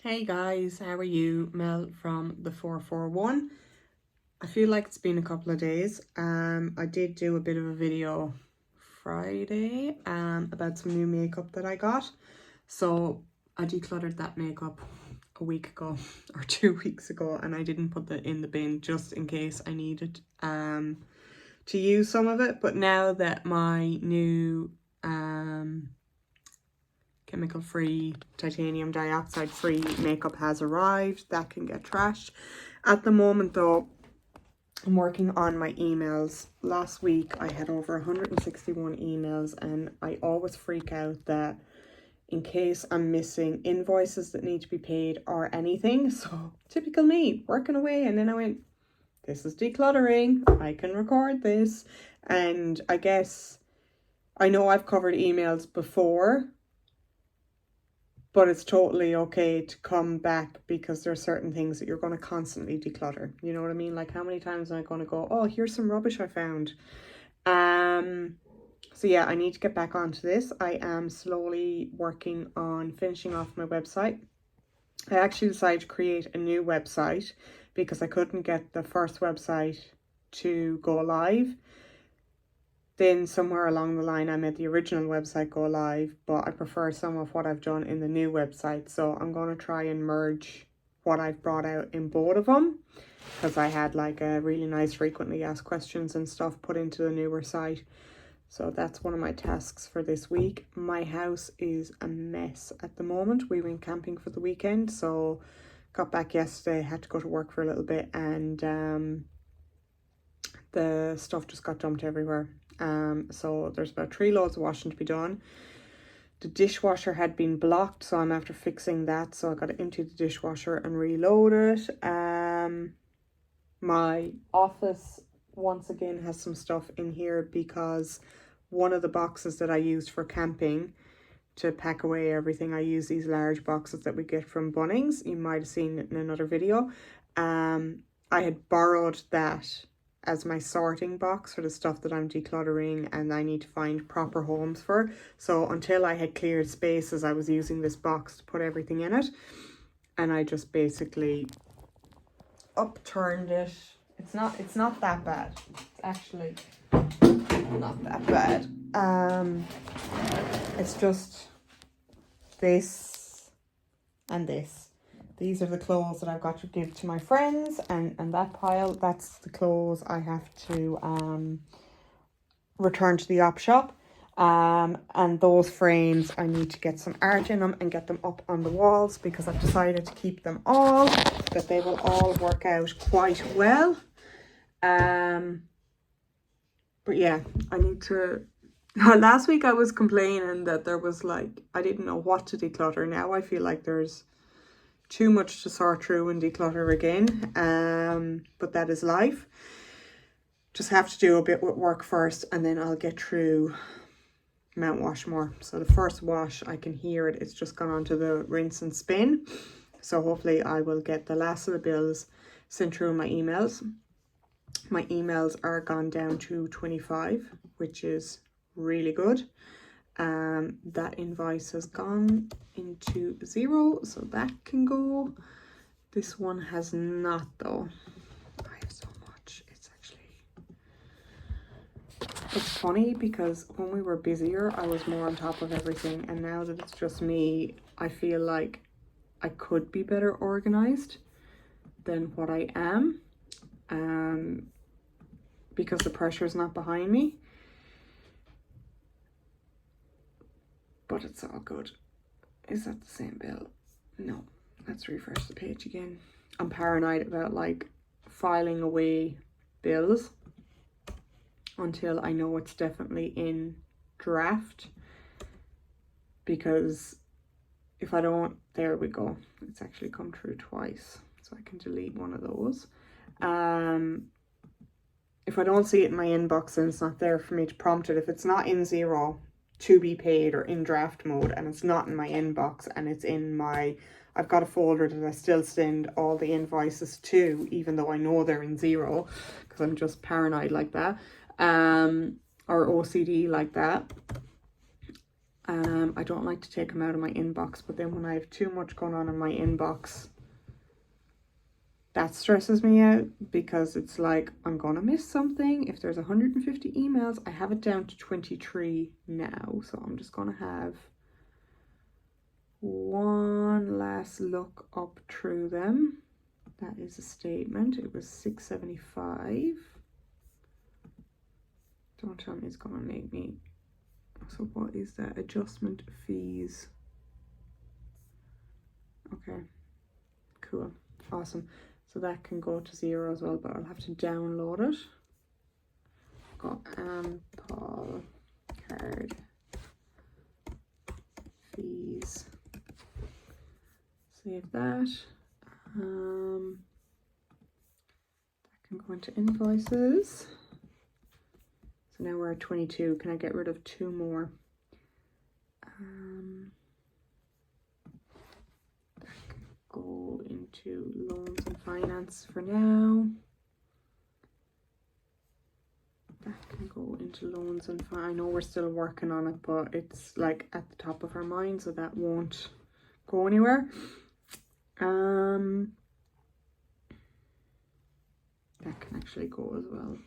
Hey guys, how are you? Mel from the 441. I feel like it's been a couple of days. I did do a bit of a video Friday about some new makeup that I got. So I decluttered that makeup a week ago or 2 weeks ago, and I didn't put it in the bin just in case I needed to use some of it. But now that my new chemical-free, titanium dioxide-free makeup has arrived, that can get trashed. At the moment though, I'm working on my emails. Last week I had over 161 emails, and I always freak out that in case I'm missing invoices that need to be paid or anything. So typical me, working away, and then I went, this is decluttering, I can record this. And I guess I know I've covered emails before, but it's totally okay to come back because there are certain things that you're going to constantly declutter. You know what I mean? Like, how many times am I going to go, oh, here's some rubbish I found. So yeah, I need to get back onto this. I am slowly working on finishing off my website. I actually decided to create a new website because I couldn't get the first website to go live. Then somewhere along the line I made the original website go live, but I prefer some of what I've done in the new website. So I'm going to try and merge what I've brought out in both of them, because I had like a really nice frequently asked questions and stuff put into the newer site. So that's one of my tasks for this week. My house is a mess at the moment. We went camping for the weekend, so got back yesterday, had to go to work for a little bit, and the stuff just got dumped everywhere. So there's about 3 loads of washing to be done. The dishwasher had been blocked, so I'm after fixing that. So I got to empty the dishwasher and reload it. My office once again has some stuff in here because one of the boxes that I used for camping to pack away everything, I use these large boxes that we get from Bunnings. You might have seen it in another video. I had borrowed that as my sorting box for the stuff that I'm decluttering and I need to find proper homes for. So until I had cleared spaces, I was using this box to put everything in it, and I just basically upturned it. It's not that bad. It's actually not that bad. It's just this and this. These are the clothes that I've got to give to my friends, and that pile, that's the clothes I have to return to the op shop. And those frames, I need to get some art in them and get them up on the walls, because I've decided to keep them all, that they will all work out quite well. But yeah, I need to... Last week I was complaining that there was like, I didn't know what to declutter. Now I feel like there's too much to sort through and declutter again, but that is life. Just have to do a bit with work first, and then I'll get through Mount Washmore. So the first wash, I can hear it, it's just gone on to the rinse and spin. So hopefully I will get the last of the bills sent through my emails. My emails are gone down to 25, which is really good. That invoice has gone into 0, so that can go. This one has not though. I have so much. It's funny because when we were busier I was more on top of everything, and now that it's just me, I feel like I could be better organized than what I am, because the pressure is not behind me. But it's all good. Is that the same bill? No. Let's refresh the page again. I'm paranoid about like filing away bills until I know it's definitely in draft, because if I don't, there we go. It's actually come through twice, so I can delete one of those. If I don't see it in my inbox, then it's not there for me to prompt it. If it's not in 0 to be paid or in draft mode, and it's not in my inbox, and it's in my, I've got a folder that I still send all the invoices to, even though I know they're in 0, because I'm just paranoid like that, or OCD like that. I don't like to take them out of my inbox, but then when I have too much going on in my inbox, that stresses me out, because it's like I'm gonna miss something. If there's 150 emails, I have it down to 23 now, so I'm just gonna have one last look up through them. That is a statement. It was $6.75. Don't tell me it's gonna make me. So what is that? Adjustment fees. Okay, cool, awesome. So that can go to 0 as well, but I'll have to download it. Got Paul card fees. Save that. That can go into invoices. So now we're at 22. Can I get rid of 2 more? That can go into loans and finance for now. That can go into loans and finance. I know we're still working on it, but it's like at the top of our mind, so that won't go anywhere. That can actually go as well.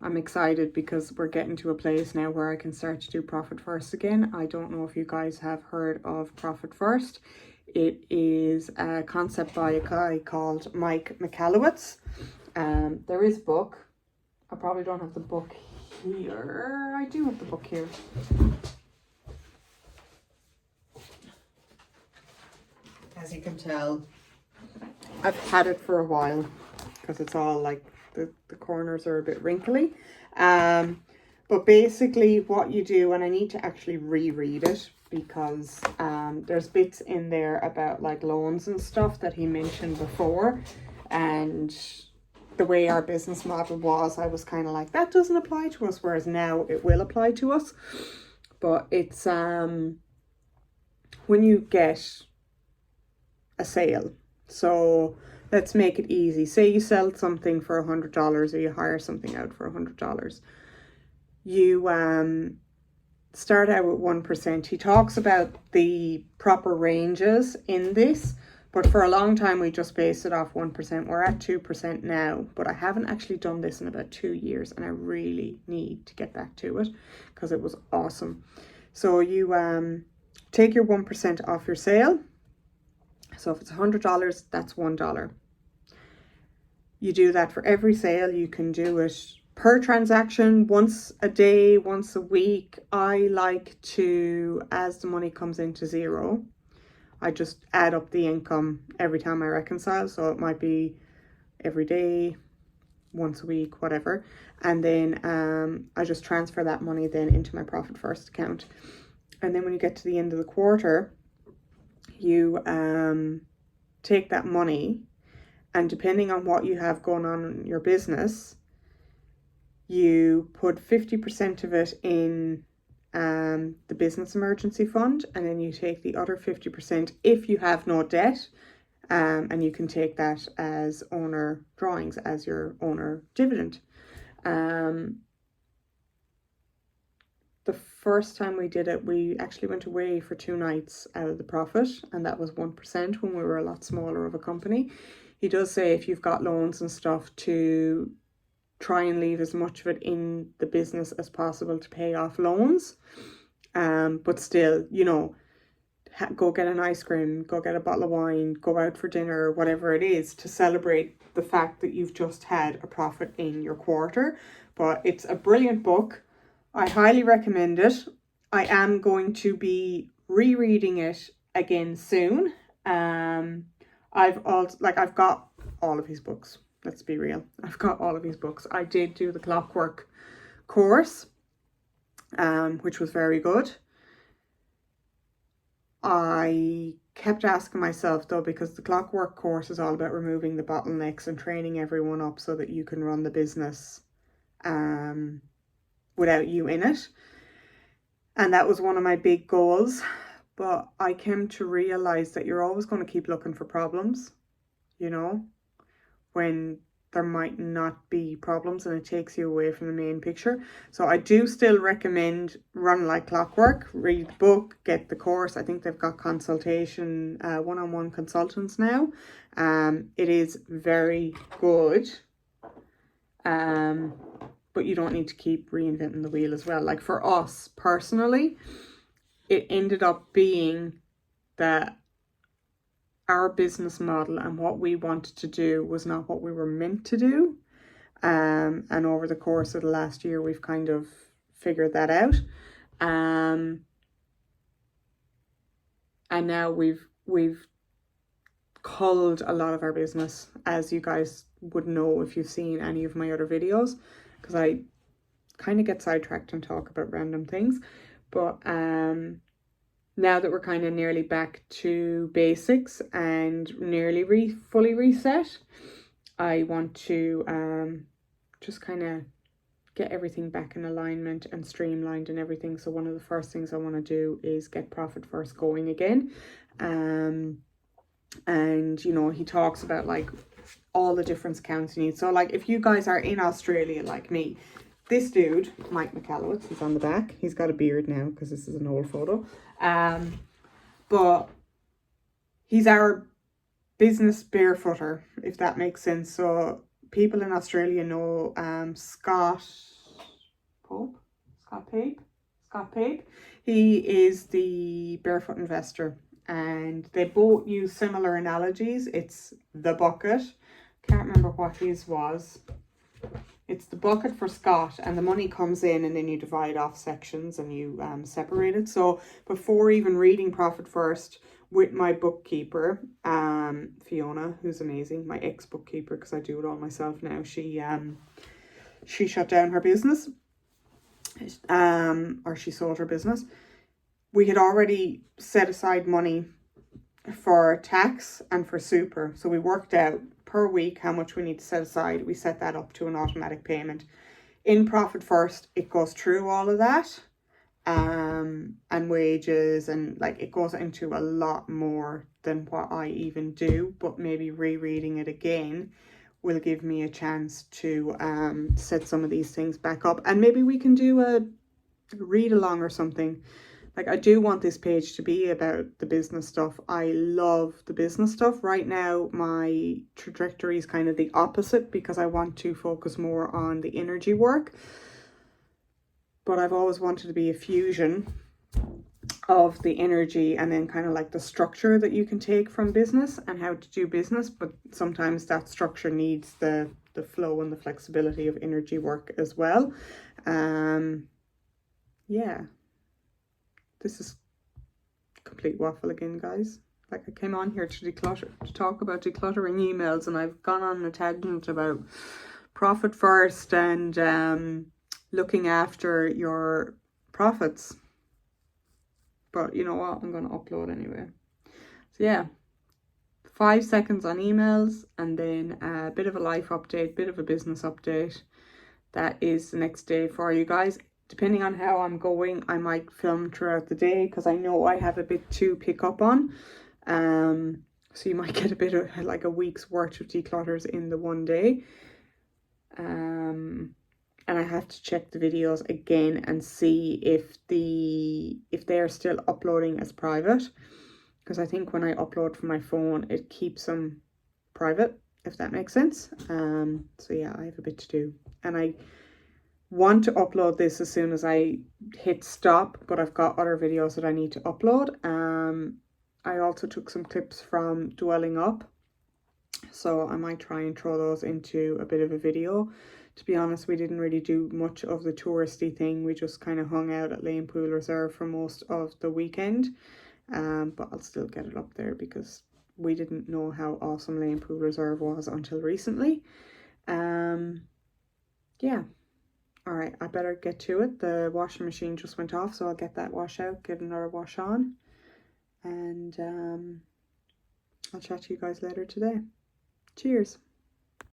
I'm excited because we're getting to a place now where I can start to do Profit First again. I don't know if you guys have heard of Profit First. It is a concept by a guy called Mike Michalowicz. There is a book. I probably don't have the book here. I do have the book here. As you can tell, I've had it for a while because it's all like the corners are a bit wrinkly. But basically what you do, and I need to actually reread it because there's bits in there about like loans and stuff that he mentioned before, and the way our business model was, I was kind of like, that doesn't apply to us, whereas now it will apply to us. But it's when you get a sale, so let's make it easy. Say you sell something for $100 or you hire something out for $100. You start out with 1%. He talks about the proper ranges in this, but for a long time we just based it off 1%. We're at 2% now, but I haven't actually done this in about 2 years, and I really need to get back to it because it was awesome. So you take your 1% off your sale. So if it's $100, that's $1. You do that for every sale. You can do it per transaction, once a day, once a week. I like to, as the money comes into 0, I just add up the income every time I reconcile. So it might be every day, once a week, whatever. And then I just transfer that money then into my Profit First account. And then when you get to the end of the quarter, you take that money, and depending on what you have going on in your business, you put 50% of it in the business emergency fund, and then you take the other 50% if you have no debt, and you can take that as owner drawings, as your owner dividend. The first time we did it, we actually went away for 2 nights out of the profit, and that was 1% when we were a lot smaller of a company. He does say if you've got loans and stuff, to try and leave as much of it in the business as possible to pay off loans. But still, you know, go get an ice cream, go get a bottle of wine, go out for dinner, whatever it is, to celebrate the fact that you've just had a profit in your quarter. But it's a brilliant book. I highly recommend it. I am going to be rereading it again soon. I've got all of his books. Let's be real. I've got all of his books. I did do the Clockwork course, which was very good. I kept asking myself though, because the Clockwork course is all about removing the bottlenecks and training everyone up so that you can run the business without you in it. And that was one of my big goals. But I came to realize that you're always going to keep looking for problems, you know, when there might not be problems, and it takes you away from the main picture. So I do still recommend Run Like Clockwork, read the book, get the course. I think they've got consultation, one-on-one consultants now. It is very good. But you don't need to keep reinventing the wheel as well. Like for us personally, it ended up being that our business model and what we wanted to do was not what we were meant to do. And over the course of the last year, we've kind of figured that out. And now we've culled a lot of our business, as you guys would know if you've seen any of my other videos, because I kind of get sidetracked and talk about random things. But now that we're kind of nearly back to basics and nearly fully reset, I want to just kind of get everything back in alignment and streamlined and everything. So one of the first things I want to do is get Profit First going again. And you know, he talks about like all the different accounts you need. So like if you guys are in Australia like me, this dude, Mike McAllowitz, he's on the back. He's got a beard now because this is an old photo. But he's our business barefooter, if that makes sense. So people in Australia know Scott Pape. He is the barefoot investor, and they both use similar analogies. It's the bucket. Can't remember what his was. It's the bucket for Scott, and the money comes in and then you divide off sections and you separate it. So before even reading Profit First with my bookkeeper, Fiona, who's amazing, my ex-bookkeeper, because I do it all myself now, she shut down her business, or she sold her business. We had already set aside money for tax and for super. So we worked out per week how much we need to set aside. We set that up to an automatic payment. In Profit First, it goes through all of that, and wages, and like it goes into a lot more than what I even do. But maybe rereading it again will give me a chance to set some of these things back up, and maybe we can do a read along or something. Like, I do want this page to be about the business stuff. I love the business stuff. Right now, my trajectory is kind of the opposite because I want to focus more on the energy work. But I've always wanted to be a fusion of the energy and then kind of like the structure that you can take from business and how to do business. But sometimes that structure needs the flow and the flexibility of energy work as well. Yeah. This is complete waffle again, guys. Like, I came on here to talk about decluttering emails, and I've gone on a tangent about Profit First and looking after your profits. But you know what? I'm going to upload anyway. So yeah, 5 seconds on emails, and then a bit of a life update, bit of a business update. That is the next day for you guys. Depending on how I'm going, I might film throughout the day because I know I have a bit to pick up on. So you might get a bit of like a week's worth of declutters in the one day. And I have to check the videos again and see if they're still uploading as private. Because I think when I upload from my phone, it keeps them private, if that makes sense. So yeah, I have a bit to do. And I want to upload this as soon as I hit stop, but I've got other videos that I need to upload. I also took some clips from Dwelling Up, so I might try and throw those into a bit of a video. To be honest, we didn't really do much of the touristy thing. We just kind of hung out at Lane Pool Reserve for most of the weekend, but I'll still get it up there because we didn't know how awesome Lane Pool Reserve was until recently. Yeah. All right, I better get to it. The washing machine just went off, so I'll get that wash out, get another wash on, and I'll chat to you guys later today. Cheers.